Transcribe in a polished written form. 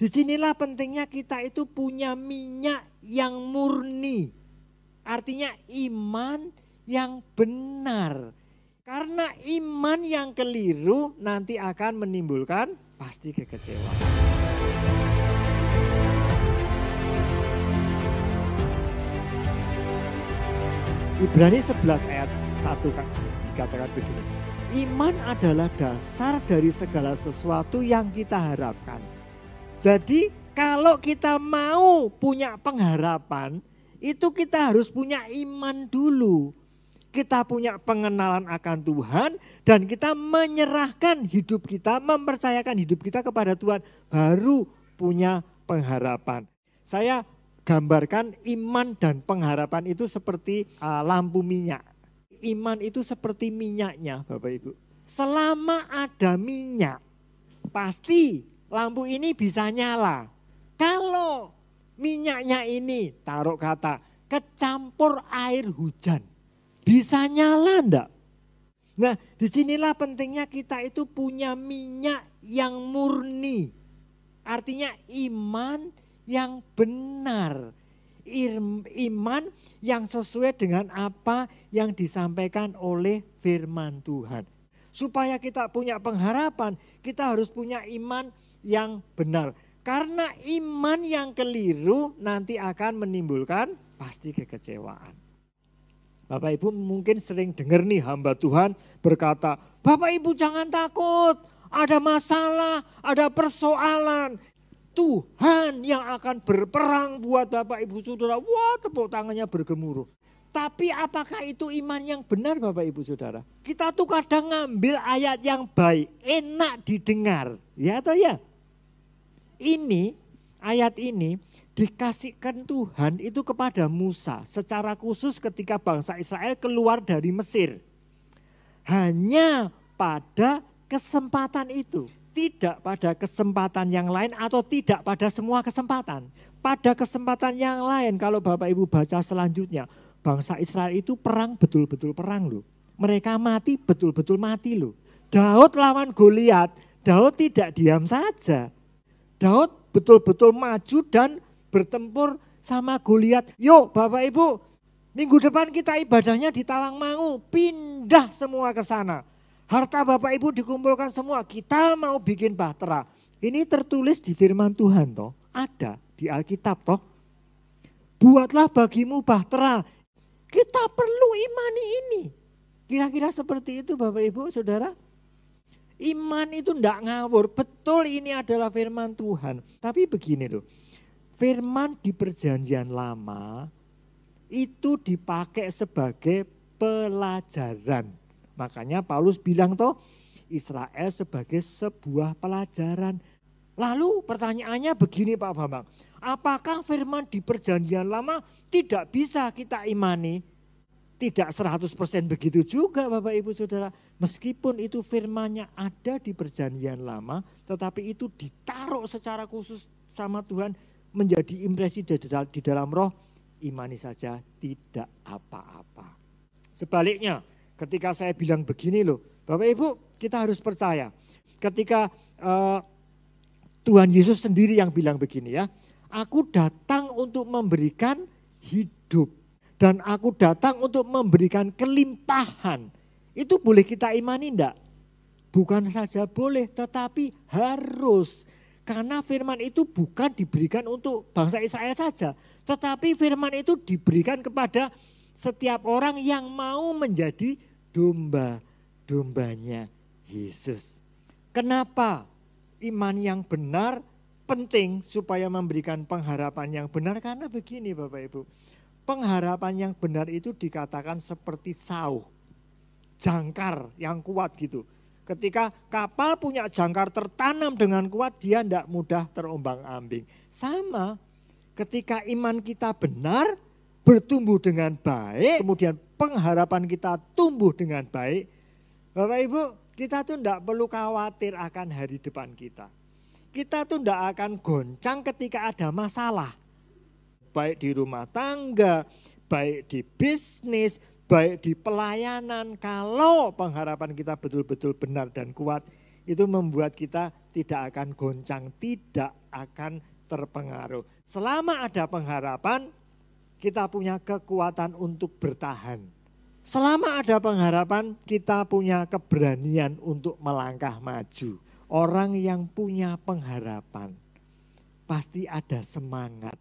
Disinilah pentingnya kita itu punya minyak yang murni. Artinya iman yang benar. Karena iman yang keliru nanti akan menimbulkan pasti kekecewaan. Ibrani 11 ayat 1 dikatakan begini. Iman adalah dasar dari segala sesuatu yang kita harapkan. Jadi kalau kita mau punya pengharapan, itu kita harus punya iman dulu. Kita punya pengenalan akan Tuhan dan kita menyerahkan hidup kita, mempercayakan hidup kita kepada Tuhan. Baru punya pengharapan. Saya gambarkan iman dan pengharapan itu seperti lampu minyak. Iman itu seperti minyaknya Bapak Ibu. Selama ada minyak, pasti lampu ini bisa nyala. Kalau minyaknya ini, taruh kata, kecampur air hujan, bisa nyala enggak? Nah, disinilah pentingnya kita itu punya minyak yang murni. Artinya iman yang benar. Iman yang sesuai dengan apa yang disampaikan oleh firman Tuhan. Supaya kita punya pengharapan, kita harus punya iman yang benar. Karena iman yang keliru nanti akan menimbulkan pasti kekecewaan. Bapak Ibu mungkin sering dengar nih hamba Tuhan berkata, Bapak Ibu jangan takut, ada masalah, ada persoalan. Tuhan yang akan berperang buat Bapak Ibu Saudara. Wah, tepuk tangannya bergemuruh. Tapi apakah itu iman yang benar Bapak Ibu Saudara? Kita tuh kadang ngambil ayat yang baik, enak didengar. Ya atau ya? Ini, ayat ini dikasihkan Tuhan itu kepada Musa. Secara khusus ketika bangsa Israel keluar dari Mesir. Hanya pada kesempatan itu. Tidak pada kesempatan yang lain atau tidak pada semua kesempatan. Pada kesempatan yang lain kalau Bapak Ibu baca selanjutnya. Bangsa Israel itu perang betul-betul perang loh. Mereka mati betul-betul mati loh. Daud lawan Goliat, Daud tidak diam saja. Daud betul-betul maju dan bertempur sama Goliat. Yuk Bapak Ibu, minggu depan kita ibadahnya di Tawangmangu, pindah semua ke sana. Harta Bapak Ibu dikumpulkan semua, kita mau bikin bahtera. Ini tertulis di firman Tuhan toh, ada di Alkitab toh. Buatlah bagimu bahtera. Kita perlu imani ini. Kira-kira seperti itu Bapak Ibu Saudara. Iman itu enggak ngawur, betul ini adalah firman Tuhan. Tapi begini loh, firman di perjanjian lama itu dipakai sebagai pelajaran. Makanya Paulus bilang toh Israel sebagai sebuah pelajaran. Lalu pertanyaannya begini Pak Bambang. Apakah firman di perjanjian lama tidak bisa kita imani? Tidak 100% begitu juga Bapak Ibu Saudara. Meskipun itu firmannya ada di perjanjian lama. Tetapi itu ditaruh secara khusus sama Tuhan. Menjadi impresi di dalam roh. Imani saja tidak apa-apa. Sebaliknya. Ketika saya bilang begini loh, Bapak Ibu kita harus percaya. Ketika Tuhan Yesus sendiri yang bilang begini ya, aku datang untuk memberikan hidup dan aku datang untuk memberikan kelimpahan. Itu boleh kita imani enggak? Bukan saja boleh tetapi harus. Karena firman itu bukan diberikan untuk bangsa Israel saja. Tetapi firman itu diberikan kepada setiap orang yang mau menjadi domba-dombanya Yesus. Kenapa iman yang benar penting supaya memberikan pengharapan yang benar? Karena begini Bapak Ibu, pengharapan yang benar itu dikatakan seperti sauh, jangkar yang kuat gitu. Ketika kapal punya jangkar tertanam dengan kuat, dia tidak mudah terombang ambing. Sama ketika iman kita benar, bertumbuh dengan baik, kemudian pengharapan kita tumbuh dengan baik. Bapak Ibu, kita tuh tidak perlu khawatir akan hari depan kita. Kita tuh tidak akan goncang ketika ada masalah. Baik di rumah tangga, baik di bisnis, baik di pelayanan. Kalau pengharapan kita betul-betul benar dan kuat, itu membuat kita tidak akan goncang, tidak akan terpengaruh. Selama ada pengharapan, kita punya kekuatan untuk bertahan. Selama ada pengharapan, kita punya keberanian untuk melangkah maju. Orang yang punya pengharapan pasti ada semangat.